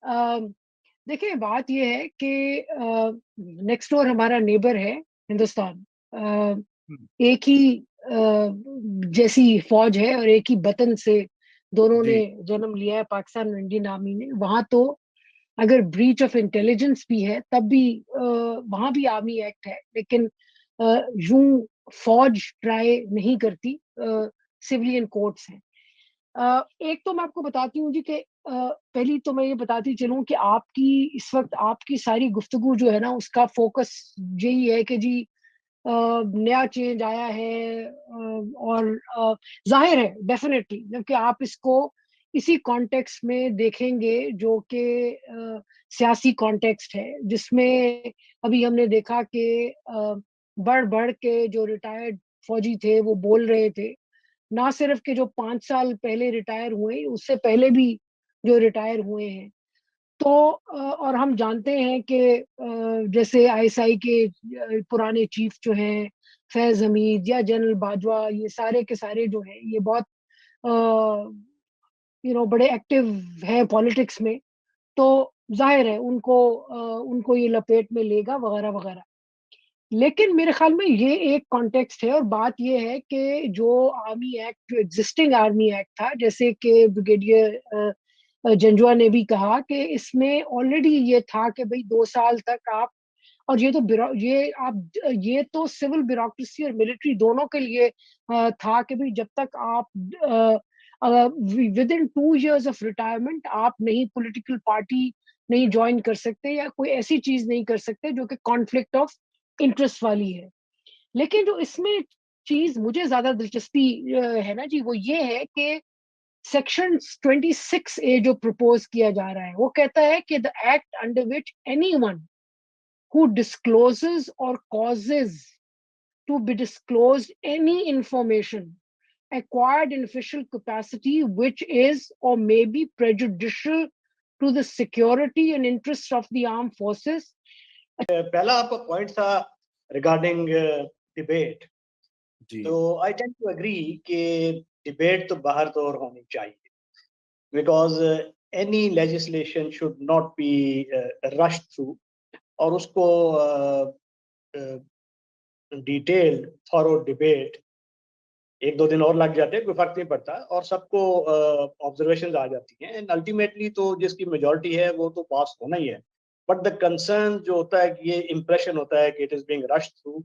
देखिए बात ये है कि नेक्स्ट डोर हमारा नेबर है हिंदुस्तान। हम्म, एक ही जैसी फौज है और एक ही वतन से दोनों ने जी जन्म लिया है, पाकिस्तान और इंडियन आर्मी ने। वहां तो अगर ब्रीच ऑफ इंटेलिजेंस भी है तब भी वहां भी आर्मी एक्ट है, लेकिन यूं फौज ट्राई नहीं करती, सिविलियन कोर्ट्स हैं। एक तो मैं आपको बताती हूँ जी कि पहली तो मैं ये बताती चलूँ कि आपकी इस वक्त आपकी सारी गुफ्तगू जो है ना, उसका फोकस यही है कि जी नया चेंज आया है, और जाहिर है डेफिनेटली जबकि आप इसको इसी कॉन्टेक्स्ट में देखेंगे जो कि सियासी कॉन्टेक्स्ट है, जिसमें अभी हमने देखा कि बढ़ बढ़ के जो रिटायर्ड फौजी थे वो बोल रहे थे, ना सिर्फ के जो 5 साल पहले रिटायर हुए, उससे पहले भी जो रिटायर हुए हैं। तो और हम जानते हैं कि जैसे आईएसआई के पुराने चीफ जो हैं फैज हमीद या जनरल बाजवा, ये सारे के सारे जो हैं ये बहुत बड़े एक्टिव हैं पॉलिटिक्स में। तो जाहिर है उनको ये लपेट में लेगा वगैरह वगैरह। लेकिन मेरे ख्याल में ये एक कॉन्टेक्स्ट है, और बात ये है कि जो आर्मी एक्ट, जो एग्जिस्टिंग आर्मी एक्ट था, जैसे कि ब्रिगेडियर जंजुआ ने भी कहा कि इसमें ऑलरेडी ये था कि भाई 2 साल तक आप, और ये तो सिविल ब्यूरोक्रेसी और मिलिट्री दोनों के लिए था कि भाई जब तक आप with in 2 years of retirement आप नहीं पॉलिटिकल पार्टी नहीं ज्वाइन कर सकते, या कोई ऐसी चीज नहीं कर सकते जो कि कॉन्फ्लिक्ट ऑफ इंटरेस्ट वाली है। लेकिन जो इसमें चीज मुझे ज्यादा दिलचस्पी है ना जी, वो ये है कि सेक्शन 26A जो प्रपोज किया जा रहा है, वो कहता है कि the act under which anyone who discloses or causes to be disclosed any information acquired in official capacity which is or may be prejudicial to the security and interests of the armed forces. पहला आपका point था regarding debate, जी तो I tend to agree कि debate तो बाहर दौर होनी चाहिए, because any legislation should not be rush through, और उसको डिटेल्ड थॉरो डिबेट 1-2 दिन और लग जाते हैं, कोई फर्क नहीं पड़ता, और सबको ऑब्जर्वेशन आ जाती हैं, एंड अल्टीमेटली तो जिसकी मेजोरिटी है वो तो पास होना ही है। बट द कंसर्न जो होता है कि ये इम्प्रेशन होता है कि it is being rushed through,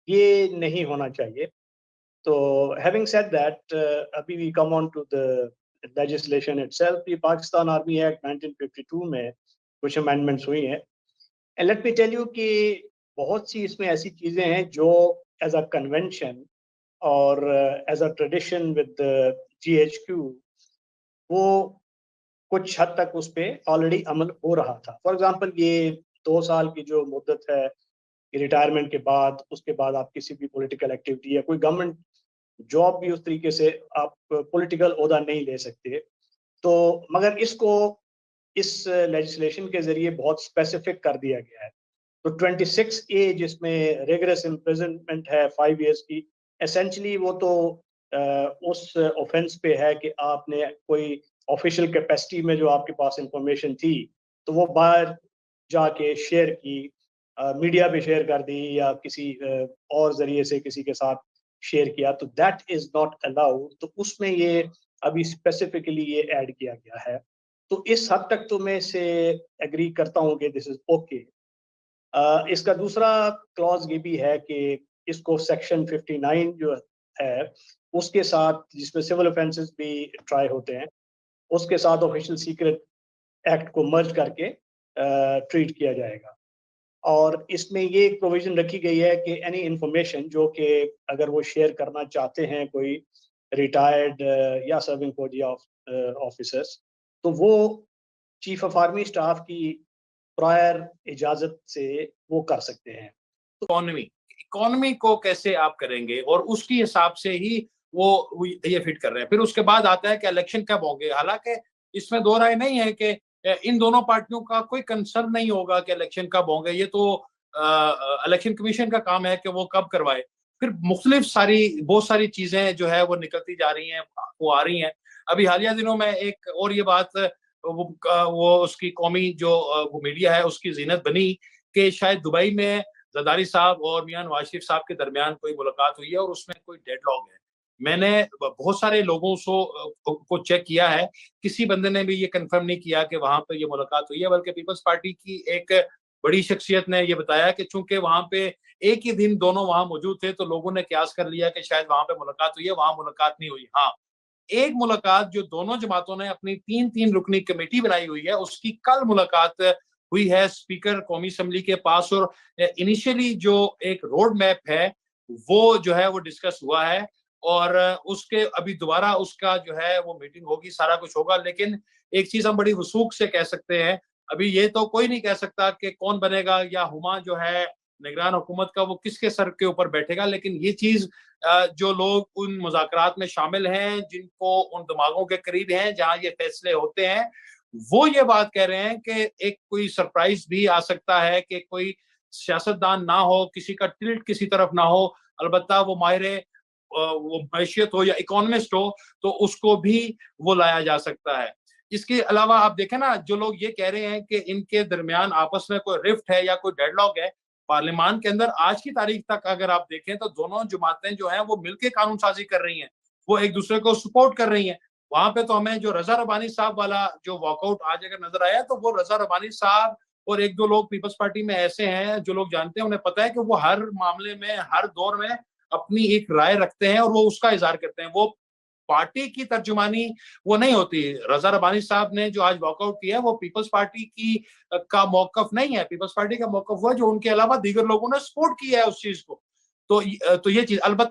ये नहीं होना चाहिए। तो हैविंग सेड दैट, अभी we come on to the legislation itself. ये पाकिस्तान आर्मी एक्ट 1952 में कुछ अमेंडमेंट्स हुई हैं, and let me tell you कि बहुत सी इसमें ऐसी चीज़ें हैं जो एज अ कन्वेंशन और as a tradition with GHQ, वो कुछ हद तक उस पर ऑलरेडी अमल हो रहा था। फॉर एग्जांपल, ये 2 साल की जो मुद्दत है रिटायरमेंट के बाद, उसके बाद आप किसी भी पॉलिटिकल एक्टिविटी या कोई गवर्नमेंट जॉब भी उस तरीके से आप पॉलिटिकल ओहदा नहीं ले सकते। तो मगर इसको इस लेजिस्लेशन के जरिए बहुत स्पेसिफिक कर दिया गया है। तो 26A जिसमें रेगरस इम्प्रिजनमेंट है 5 years की, एसेंशली वो तो उस ऑफेंस पे है कि आपने कोई ऑफिशियल कैपेसिटी में जो आपके पास इंफॉर्मेशन थी तो वो बाहर जाके शेयर की, मीडिया पे शेयर कर दी या किसी और जरिए से किसी के साथ शेयर किया, तो दैट इज नॉट अलाउड। तो उसमें ये अभी स्पेसिफिकली ये ऐड किया गया है। तो इस हद तक तो मैं इसे एग्री करता हूँ कि दिस इज ओके। इसका दूसरा क्लॉज ये भी है कि इसको सेक्शन 59 जो है उसके साथ, जिसमें सिविल ऑफेंसेस भी ट्राई होते हैं, उसके साथ ऑफिशियल सीक्रेट एक्ट को मर्ज करके ट्रीट किया जाएगा। और इसमें ये एक प्रोविजन रखी गई है कि एनी इंफॉर्मेशन जो कि अगर वो शेयर करना चाहते हैं कोई रिटायर्ड या सर्विंग फौजी ऑफिसर्स, तो वो चीफ ऑफ आर्मी स्टाफ की प्रायर इजाजत से वो कर सकते हैं। इकोनॉमी को कैसे आप करेंगे, और उसके हिसाब से ही वो ये फिट कर रहे हैं। फिर उसके बाद आता है कि इलेक्शन कब होंगे। हालांकि इसमें दो राय नहीं है कि इन दोनों पार्टियों का कोई कंसर्न नहीं होगा कि इलेक्शन कब होंगे, ये तो इलेक्शन कमीशन का काम है कि वो कब करवाए। फिर बहुत सारी चीजें जो है वो निकलती जा रही हैं, वो आ रही हैं। अभी हालिया दिनों में एक और ये बात وہ اس کی قومی جو وہ میڈیا ہے اس کی زینت بنی کہ شاید دبئی میں زرداری صاحب اور میاں نواز شریف صاحب کے درمیان کوئی ملاقات ہوئی ہے اور اس میں کوئی ڈیڈ لاک ہے. میں نے بہت سارے لوگوں کو چیک کیا ہے, کسی بندے نے بھی یہ کنفرم نہیں کیا کہ وہاں پہ یہ ملاقات ہوئی ہے, بلکہ پیپلز پارٹی کی ایک بڑی شخصیت نے یہ بتایا کہ چونکہ وہاں پہ ایک ہی دن دونوں وہاں موجود تھے تو لوگوں نے قیاس کر لیا کہ شاید وہاں پہ ملاقات ہوئی ہے, وہاں ملاقات نہیں ہوئی. ہاں, ایک ملاقات جو دونوں جماعتوں نے اپنی 3 رکنی کمیٹی بنائی ہوئی ہے اس کی کل ملاقات ہوئی ہے اسپیکر قومی اسمبلی کے پاس, اور انیشیلی جو ایک روڈ میپ ہے وہ جو ہے وہ ڈسکس ہوا ہے, اور اس کے ابھی دوبارہ اس کا جو ہے وہ میٹنگ ہوگی, سارا کچھ ہوگا. لیکن ایک چیز ہم بڑی وثوق سے کہہ سکتے ہیں, ابھی یہ تو کوئی نہیں کہہ سکتا کہ کون بنے گا یا ہما جو ہے نگران حکومت کا وہ کس کے سر کے اوپر بیٹھے گا, لیکن یہ چیز جو لوگ ان مذاکرات میں شامل ہیں, جن کو ان دماغوں کے قریب ہیں جہاں یہ فیصلے ہوتے ہیں, وہ یہ بات کہہ رہے ہیں کہ ایک کوئی سرپرائز بھی آ سکتا ہے کہ کوئی سیاستدان نہ ہو, کسی کا ٹلٹ کسی طرف نہ ہو, البتہ وہ ماہر وہ معیشت ہو یا اکانومسٹ ہو تو اس کو بھی وہ لایا جا سکتا ہے. اس کے علاوہ آپ دیکھیں نا, جو لوگ یہ کہہ رہے ہیں کہ ان کے درمیان آپس میں کوئی رفٹ ہے یا کوئی ڈیڈ لاک ہے, پارلیمان کے اندر آج کی تاریخ تک اگر آپ دیکھیں تو دونوں جماعتیں جو ہیں وہ مل کے قانون سازی کر رہی ہیں, وہ ایک دوسرے کو سپورٹ کر رہی ہیں. وہاں پہ تو ہمیں جو رضا ربانی صاحب والا جو واک آؤٹ آج اگر نظر آیا تو وہ رضا ربانی صاحب اور ایک دو لوگ پیپلز پارٹی میں ایسے ہیں جو لوگ جانتے ہیں, انہیں پتا ہے کہ وہ ہر معاملے میں ہر دور میں اپنی ایک رائے رکھتے ہیں اور وہ اس کا اظہار کرتے ہیں. وہ پارٹی کی ترجمانی وہ نہیں ہوتی. رضا ربانی صاحب نے جو آج واک آؤٹ کیا ہے وہ پیپلز پارٹی کی کا موقف نہیں ہے, پیپلز پارٹی کا موقف وہ جو ان کے علاوہ دیگر لوگوں نے سپورٹ کیا ہے اس چیز کو. تو یہ چیز البتہ